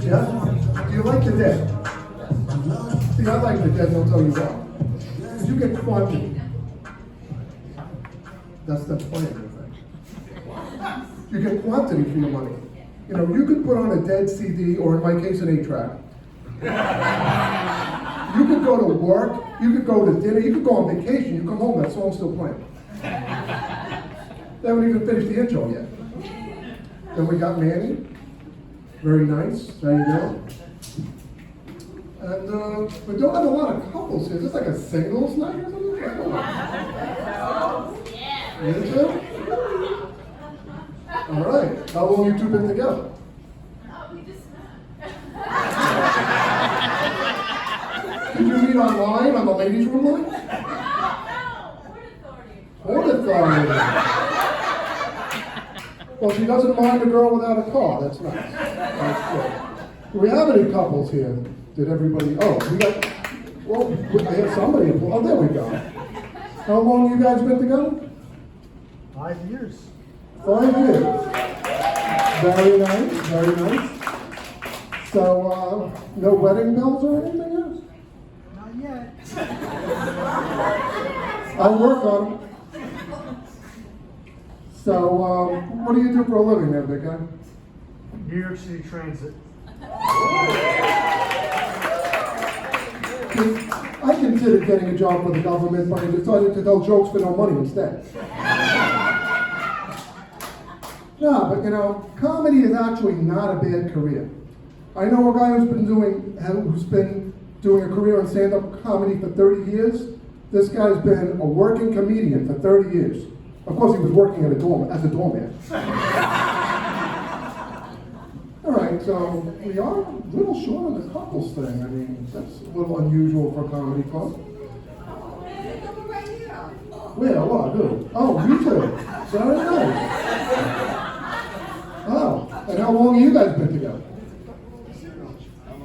Yeah? Do you like the dead? See, I like the dead, and I'll tell you why. Because you get quantity. That's the plan. You get quantity for your money. You know, you could put on a dead CD, or in my case, an 8-track. You could go to work, you could go to dinner, you could go on vacation, you come home, that song's still playing. They haven't even finished the intro yet. Then we got Manny. Very nice. How you doing? And we don't have a lot of couples here. Is this like a singles night or something? I don't know. You too? All right. How long you two been together? Did you meet online on the ladies' room line? Port Authority. Well, she doesn't mind a girl without a car. That's nice. That's good. Do we have any couples here? Did everybody? Oh, we got. Well, I have somebody. Oh, there we go. How long you guys been together? 5 years. 5 years. Very nice. Very nice. So, no wedding bells or anything else? Not yet. I'll work on them. So, what do you do for a living there, big guy? New York City Transit. I considered getting a job for the government, but I decided to tell jokes for no money instead. No, but you know, comedy is actually not a bad career. I know a guy who's been doing a career in stand-up comedy for 30 years. This guy's been a working comedian for 30 years. Of course, he was working as a doorman. All right, so we are a little short on the couples thing. I mean, that's a little unusual for a comedy club. Where? What? Who? Oh, you two. Very nice. Oh, and how long have you guys been together?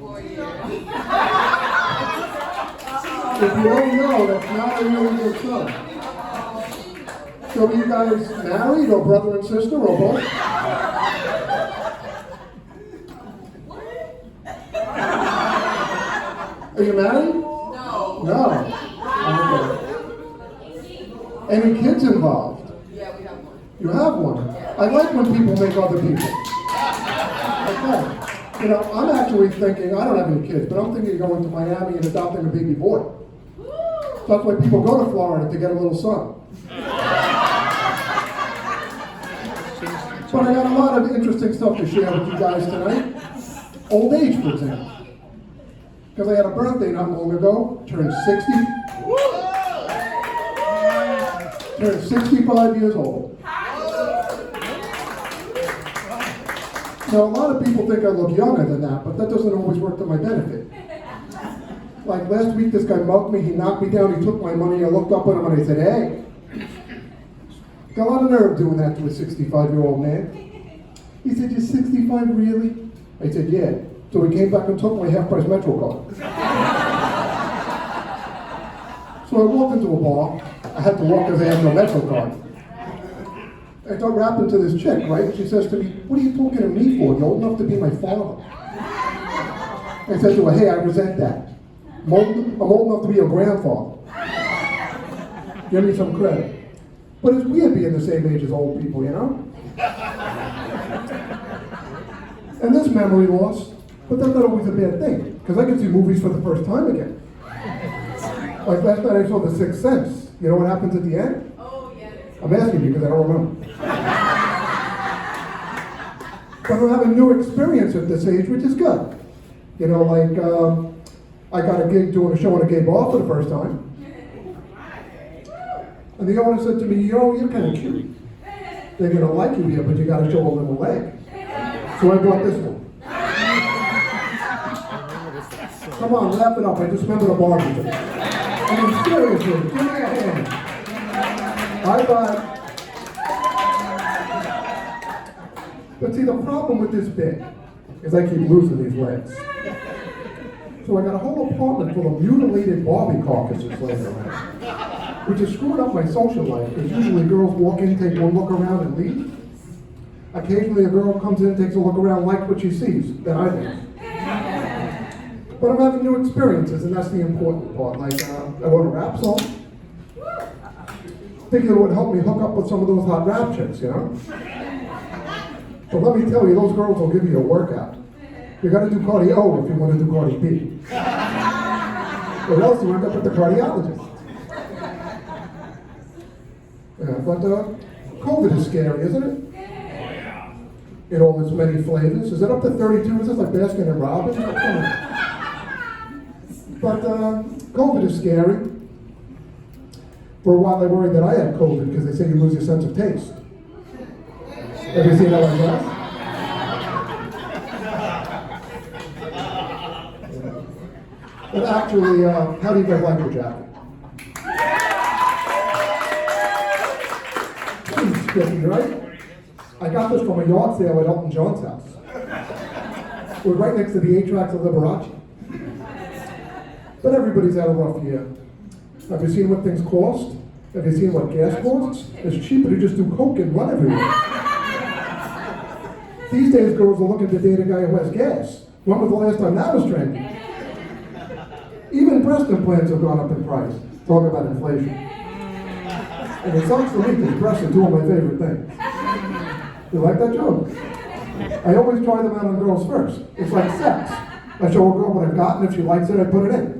4 years. If you don't know, that's not a really good sign. So are you guys married, or brother and sister, or both? Are you married? No. No. Okay. Any kids involved? Yeah, we have one. You have one. I like when people make other people. Okay. You know, I'm actually thinking, I don't have any kids, but I'm thinking of going to Miami and adopting a baby boy. So that's why people go to Florida to get a little son. But I got a lot of interesting stuff to share with you guys tonight. Old age, for example. Because I had a birthday not long ago, turned 60. Turned 65 years old. Now, a lot of people think I look younger than that, but that doesn't always work to my benefit. Like last week, this guy mugged me, he knocked me down, he took my money, I looked up at him and I said, hey. Got a lot of nerve doing that to a 65-year-old man. He said, you're 65, really? I said, yeah. So he came back and took my half-price Metro card. So I walked into a bar. I had to walk because I had no Metro card. I got wrapped into this chick, right? She says to me, what are you talking to me for? You're old enough to be my father. I said to her, hey, I resent that. I'm old enough to be your grandfather. Give me some credit. But it's weird being the same age as old people, you know? And this memory loss, but that's not always a bad thing, because I can see movies for the first time again. Like last night I saw The Sixth Sense. You know what happens at the end? Oh, yeah. I'm asking you because I don't remember. But I'm having a new experience at this age, which is good. You know, like, I got a gig doing a show in a gay bar for the first time. And the owner said to me, you know, you're kind of cute. They're going to like you here, but you got to show a little leg. So I brought this one. Come on, laugh it up. I just remember the bar with it. I mean, seriously, give me a hand. High five. But see, the problem with this bit is I keep losing these legs. So I got a whole apartment full of mutilated Barbie carcasses laying around, which has screwed up my social life, because usually girls walk in, take one look around, and leave. Occasionally a girl comes in, takes a look around, likes what she sees, then I leave. But I'm having new experiences, and that's the important part. Like, I wrote a rap song. Thinking it would help me hook up with some of those hot rap chicks, you know? But let me tell you, those girls will give you a workout. You gotta do cardio if you want to do Cardi B. Or else you end up with the cardiologist. Yeah, but COVID is scary, isn't it? In all its many flavors. Is it up to 32? Is this like Baskin and Robbins? But COVID is scary. For a while, they worried that I had COVID because they say you lose your sense of taste. Have you seen that like that? But actually, how do you guys like your jacket? Pretty sticky, right? I got this from a yard sale at Elton John's house. We're right next to the 8 tracks of Liberace. But everybody's had a rough year. Have you seen what things cost? Have you seen what gas costs? It's cheaper to just do coke and run everywhere. These days, girls are looking to date a guy who has gas. When was the last time that was trendy? Even breast implants have gone up in price. Talk about inflation. And it sucks for me because breasts are two of my favorite things. You like that joke? I always try them out on girls first. It's like sex. I show a girl what I've got, and if she likes it, I put it in.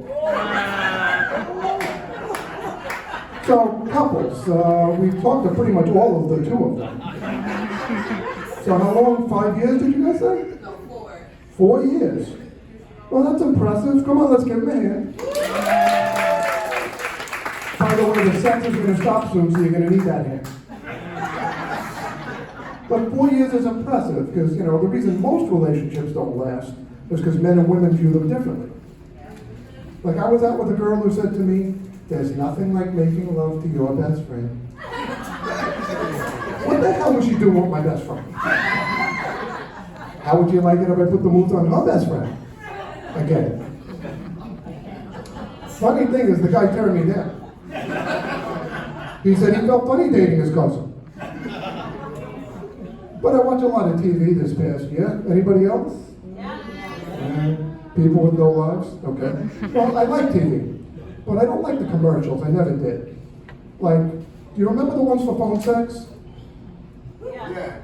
So, couples, we've talked to pretty much all of the two of them. So how long? 5 years, did you guys say? No, 4. 4 years. Well, that's impressive. Come on, let's give him a hand. By the way, the sex is going to stop soon, so you're going to need that hand. But 4 years is impressive because, you know, the reason most relationships don't last is because men and women view them differently. Like, I was out with a girl who said to me, "There's nothing like making love to your best friend." What the hell was she doing with my best friend? How would you like it if I put the moves on her best friend? Again. Funny thing is, the guy turned me down. He said he felt funny dating his cousin. But I watch a lot of TV this past year. Anybody else? People with no lives? Okay. Well, I like TV. But I don't like the commercials. I never did. Like, do you remember the ones for phone sex? Yeah.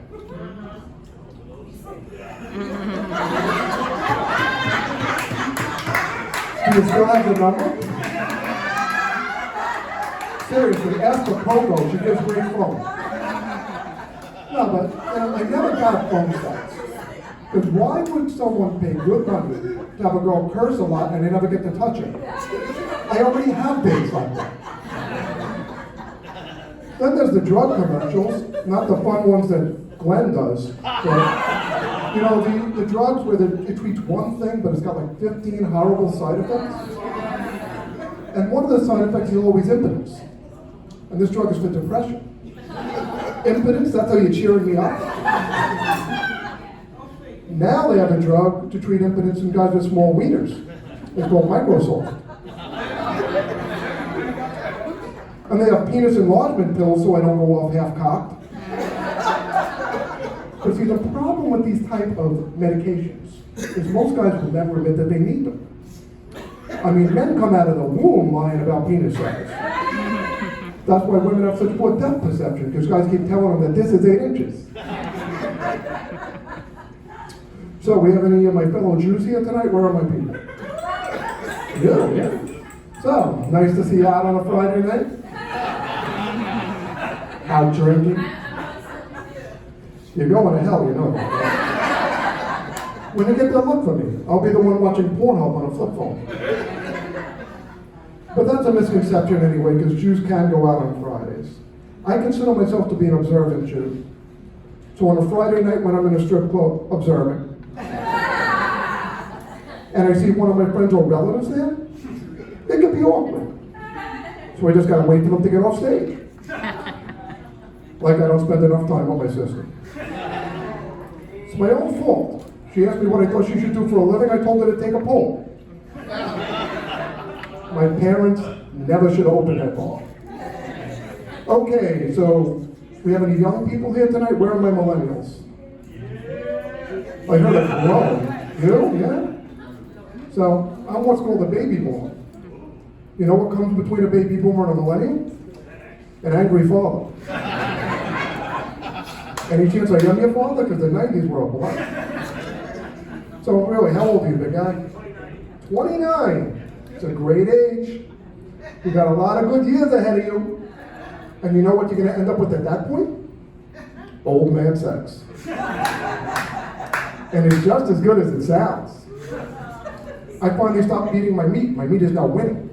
Do you still have the number? Seriously, ask the Pogo. She gives great phone. No, but I never got phone sex. Because why would someone pay good money to have a girl curse a lot and they never get to touch her? I already have dates like that. Then there's the drug commercials, not the fun ones that Glenn does. You know, the drugs where it treats one thing, but it's got like 15 horrible side effects. And one of the side effects is always impotence. And this drug is for depression. Impotence, that's how you're cheering me up? Now they have a drug to treat impotence in guys with small wieners. It's called Microsoft. And they have penis enlargement pills so I don't go off half-cocked. But see, the problem with these type of medications is most guys will never admit that they need them. I mean, men come out of the womb lying about penis size. That's why women have such poor depth perception, because guys keep telling them that this is 8 inches. So, we have any of my fellow Jews here tonight? Where are my people? Yeah. So, nice to see you out on a Friday night. Out drinking. You're going to hell, you know that. When you get there, look for me. I'll be the one watching Pornhub on a flip phone. But that's a misconception anyway, because Jews can go out on Fridays. I consider myself to be an observant Jew. So on a Friday night when I'm in a strip club observing, and I see one of my friends or relatives there, it could be awkward. So I just gotta wait for them to get off stage. Like I don't spend enough time with my sister. It's my own fault. She asked me what I thought she should do for a living. I told her to take a poll. My parents never should have opened that bar. Okay, so we have any young people here tonight? Where are my millennials? I heard a groan. You? Yeah? So, I'm what's called a baby boomer. You know what comes between a baby boomer and a millennial? An angry father. Any chance I am your father? Because the 90s were a blur. So really, how old are you, big guy? 29. It's a great age. You got a lot of good years ahead of you. And you know what you're going to end up with at that point? Old man sex. And it's just as good as it sounds. I finally stopped eating my meat. My meat is now winning.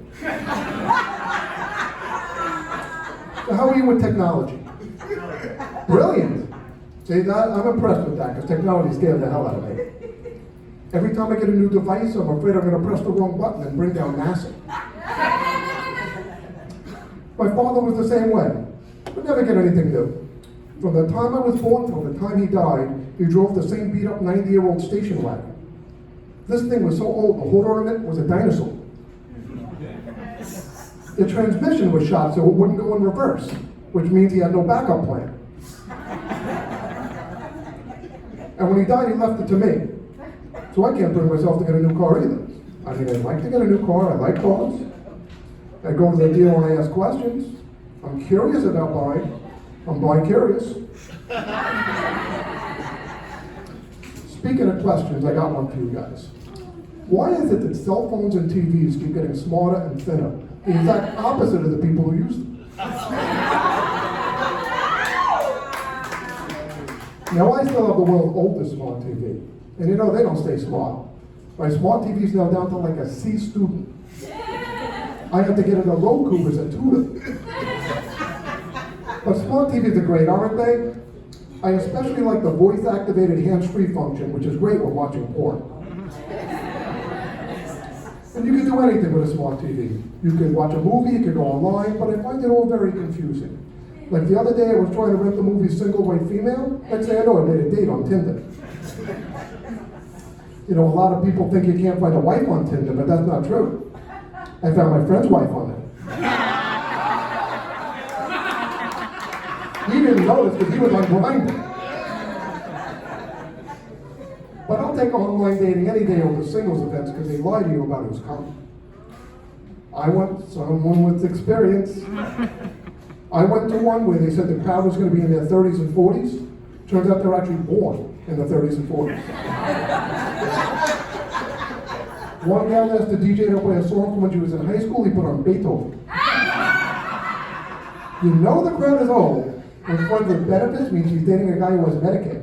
So how are you with technology? Brilliant. See, I'm impressed with that because technology scared the hell out of me. Every time I get a new device, I'm afraid I'm going to press the wrong button and bring down NASA. My father was the same way, but never get anything new. From the time I was born till the time he died, he drove the same beat-up 90-year-old station wagon. This thing was so old, the whole ornament was a dinosaur. The transmission was shot so it wouldn't go in reverse, which means he had no backup plan. And when he died, he left it to me. So I can't bring myself to get a new car either. I mean, I'd like to get a new car, I like cars. I go to the dealer and I ask questions. I'm curious about buying. I'm buying curious. Speaking of questions, I got one for you guys. Why is it that cell phones and TVs keep getting smarter and thinner? The exact opposite of the people who use them. Now I still have the world's oldest smart TV. And you know, they don't stay smart. My smart TV's now down to like a C student. I have to get it a Roku as a tutor. But smart TVs are great, aren't they? I especially like the voice-activated hands-free function, which is great when watching porn. And you can do anything with a smart TV. You can watch a movie, you can go online, but I find it all very confusing. Like the other day, I was trying to rent the movie Single White Female. Next thing I know, I made a date on Tinder. You know, a lot of people think you can't find a wife on Tinder, but that's not true. I found my friend's wife on it. He didn't notice because he was on Grindr. But I'll take online dating any day over singles events because they lie to you about who's coming. I want someone with experience. I went to one where they said the crowd was going to be in their 30s and 40s. Turns out they're actually born in the 30s and 40s. One gal asked the DJ to play a song from when she was in high school. He put on Beethoven. You know the crowd is old when friends with benefits means she's dating a guy who has Medicaid.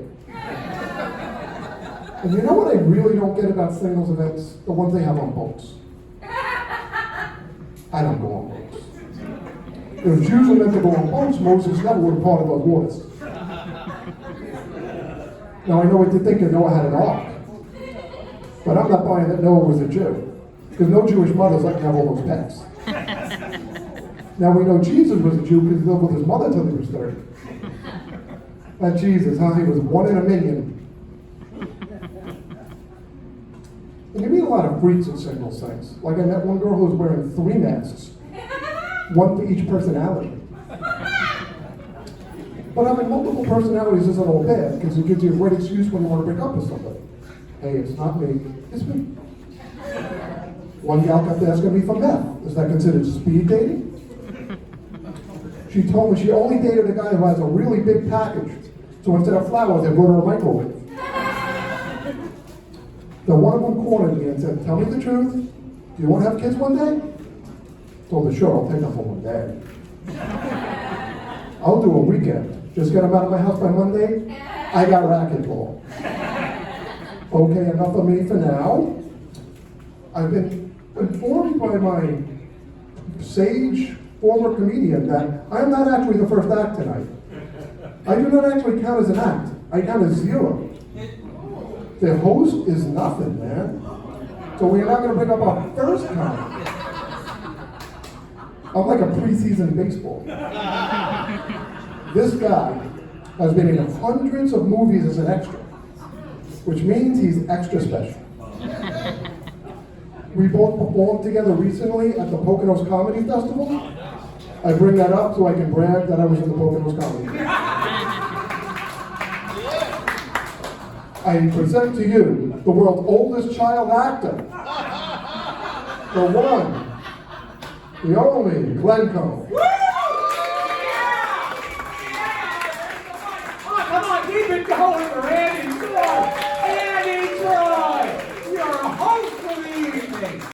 And you know what I really don't get about singles events? The ones they have on boats. I don't go on boats. If Jews were meant to go on boats, Moses never would have part of those waters. Now I know what you think of Noah had an ark. But I'm not buying that Noah was a Jew. Because no Jewish mothers let him have all those pets. Now we know Jesus was a Jew because he lived with his mother till he was 30. That Jesus, huh? He was one in a million. And you meet a lot of freaks at single things. Like I met one girl who was wearing 3 masks. One for each personality. But having multiple personalities isn't all bad because it gives you a great excuse when you want to break up with somebody. Hey, it's not me, it's me. One gal kept asking me for meth. Is that considered speed dating? She told me she only dated a guy who has a really big package. So instead of flowers, they brought her a microwave. Then one of them cornered me and said, tell me the truth. Do you want to have kids one day? Told her, sure, I'll take them for one day. I'll do a weekend. Just get them out of my house by Monday. I got racquetball. Okay, enough of me for now. I've been informed by my sage former comedian that I'm not actually the first act tonight. I do not actually count as an act. I count as 0. The host is nothing, man. So we're not going to bring up our first comic. I'm like a preseason baseball. This guy has been in hundreds of movies as an extra, which means he's extra special. We both performed together recently at the Poconos Comedy Festival. I bring that up so I can brag that I was in the Poconos Comedy Festival. I present to you the world's oldest child actor. the one, the only Glenn Cohen.